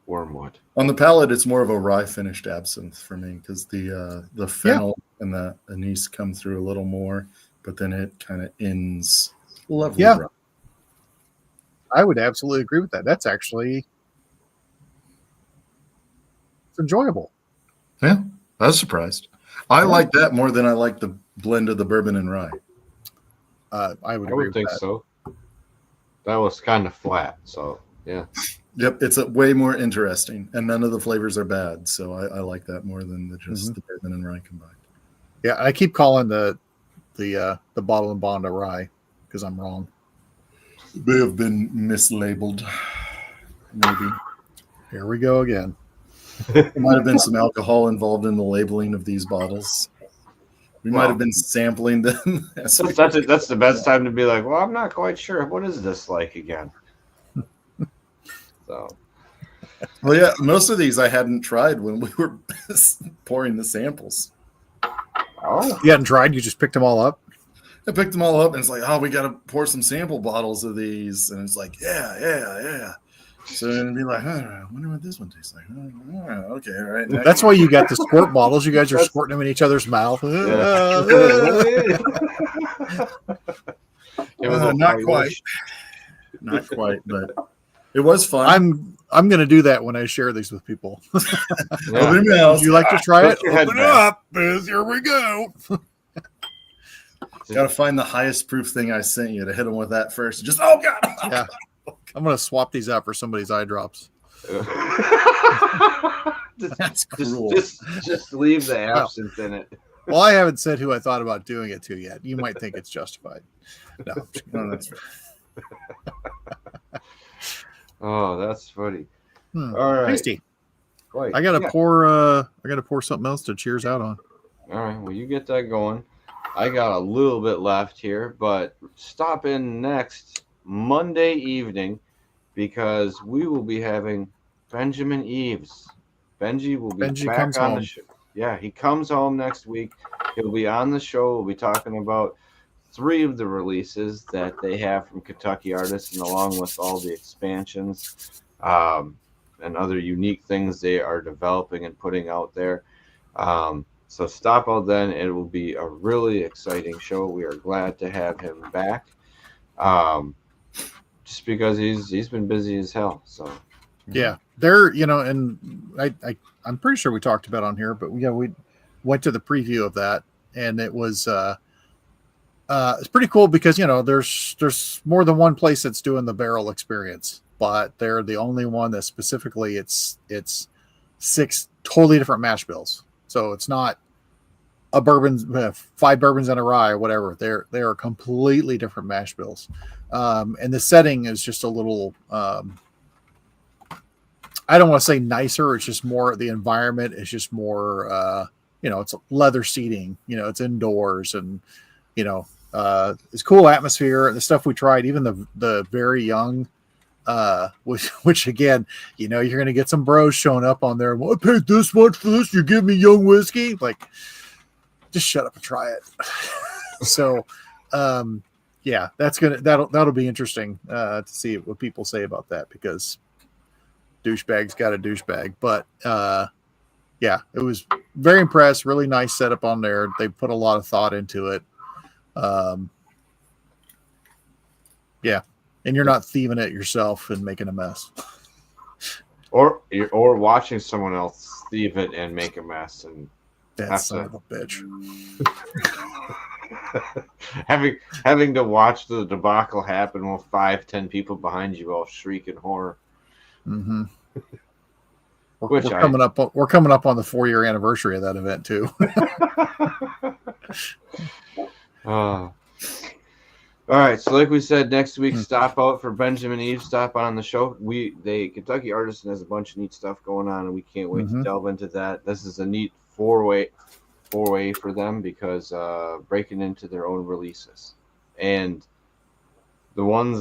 Wormwood. On the palate, it's more of a rye finished absinthe for me because the fennel and the anise come through a little more, but then it kind of ends lovely. Yeah. Rye. I would absolutely agree with that. That's actually it's enjoyable. Yeah, I was surprised. I like that more than I like the blend of the bourbon and rye. I would think so. That was kind of flat, so yeah. Yep, it's way more interesting, and none of the flavors are bad. So I like that more than the bourbon and rye combined. Yeah, I keep calling the bottle and bond a rye because I'm wrong. They have been mislabeled. Maybe. Here we go again. There might have been some alcohol involved in the labeling of these bottles. We might have been sampling them. That's the best time to be like, well, I'm not quite sure. What is this like again? So. Well, yeah, most of these I hadn't tried when we were pouring the samples. Oh, you hadn't tried? You just picked them all up? I picked them all up, and it's like, oh, we got to pour some sample bottles of these. And it's like, yeah. So it'd be like, I wonder what this one tastes like. Okay, all right. That's why you got the squirt bottles. You guys are squirting them in each other's mouth. Not quite, but it was fun. I'm going to do that when I share these with people. Open your mouth. Would you like to try it? Open it up. Here we go. Got to find the highest proof thing I sent you to hit them with that first. Just, oh, God. Yeah. I'm going to swap these out for somebody's eye drops. That's cruel. Just leave the absinthe in it. Well, I haven't said who I thought about doing it to yet. You might think it's justified. No, that's right. Oh, that's funny. All right. Tasty. Quite. I gotta pour something else to cheers out on. All right, well, you get that going. I got a little bit left here, but stop in next Monday evening because we will be having Benjamin Eaves. Benji will be back on the show. Yeah, he comes home next week. He'll be on the show. We'll be talking about 3 of the releases that they have from Kentucky artists, and along with all the expansions and other unique things they are developing and putting out there. So stop out then. It will be a really exciting show. We are glad to have him back. Just because he's been busy as hell. So yeah, there, and I'm pretty sure we talked about on here, but we went to the preview of that, and it was it's pretty cool because there's more than one place that's doing the barrel experience, but they're the only one that specifically it's 6 totally different mash bills. So it's not a bourbon, 5 bourbons and a rye or whatever. They are completely different mash bills, and the setting is just a little. I don't want to say nicer. It's just more the environment is just more. It's leather seating. It's indoors and it's cool atmosphere. The stuff we tried, even the very young. Which again, you're going to get some bros showing up on there. Well, I paid this much for this. You give me young whiskey? Like, just shut up and try it. So, yeah, that'll be interesting to see what people say about that, because douchebag's got a douchebag. But yeah, it was very impressed. Really nice setup on there. They put a lot of thought into it. Yeah, and you're not thieving it yourself and making a mess. Or watching someone else thieve it and make a mess, and That son of a bitch. having to watch the debacle happen while 5-10 people behind you all shriek in horror. Mm-hmm. We're coming up on the 4-year anniversary of that event too. All right, so like we said, next week stop out for Benjamin Eaves. Stop on the show. Kentucky Artisan has a bunch of neat stuff going on, and we can't wait to delve into that. This is a neat four-way for them, because breaking into their own releases, and the ones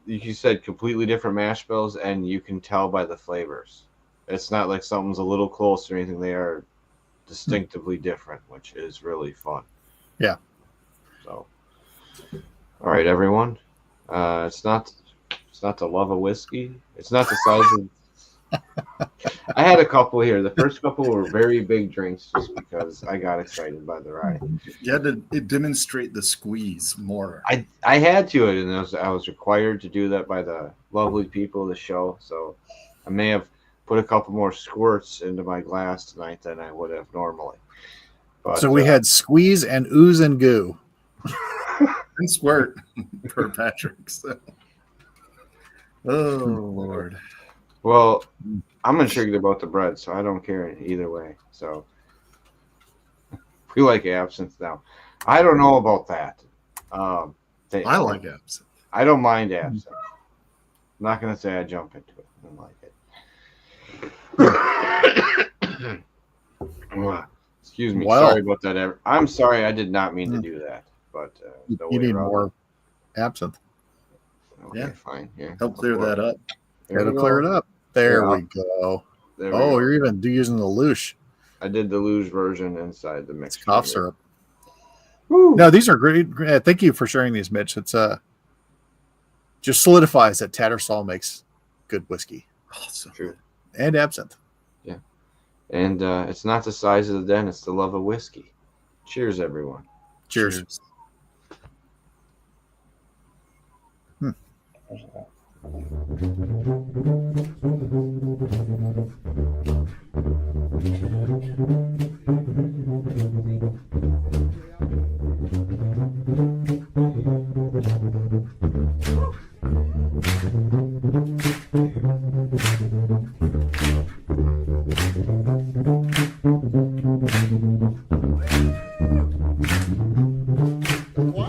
you said completely different mash bills, and you can tell by the flavors. It's not like something's a little close or anything. They are distinctively different, which is really fun. Yeah. So. All right, everyone. It's not the love of whiskey. It's not the size of. I had a couple here. The first couple were very big drinks, just because I got excited by the rye. You had to demonstrate the squeeze more. I had to, and I was required to do that by the lovely people of the show. So I may have put a couple more squirts into my glass tonight than I would have normally. But, so we had squeeze and ooze and goo. And squirt for Patrick. So. Oh Lord. Well, I'm intrigued about the bread, so I don't care either way. So we like absinthe now. I don't know about that. I like absinthe. I don't mind absinthe. I'm not going to say I jump into it. I don't like it. Excuse me. Well, sorry about that. I'm sorry. I did not mean to do that. But you need more absinthe. Okay, yeah, fine. Here, help clear that up. Gotta clear it up. There we go. You're even using the Louche. I did the Louche version inside the mix. Cough syrup. Woo. No, these are great. Thank you for sharing these, Mitch. It's just solidifies that Tattersall makes good whiskey. Awesome. True. And absinthe. Yeah. And it's not the size of the den, it's the love of whiskey. Cheers, everyone. Cheers. What?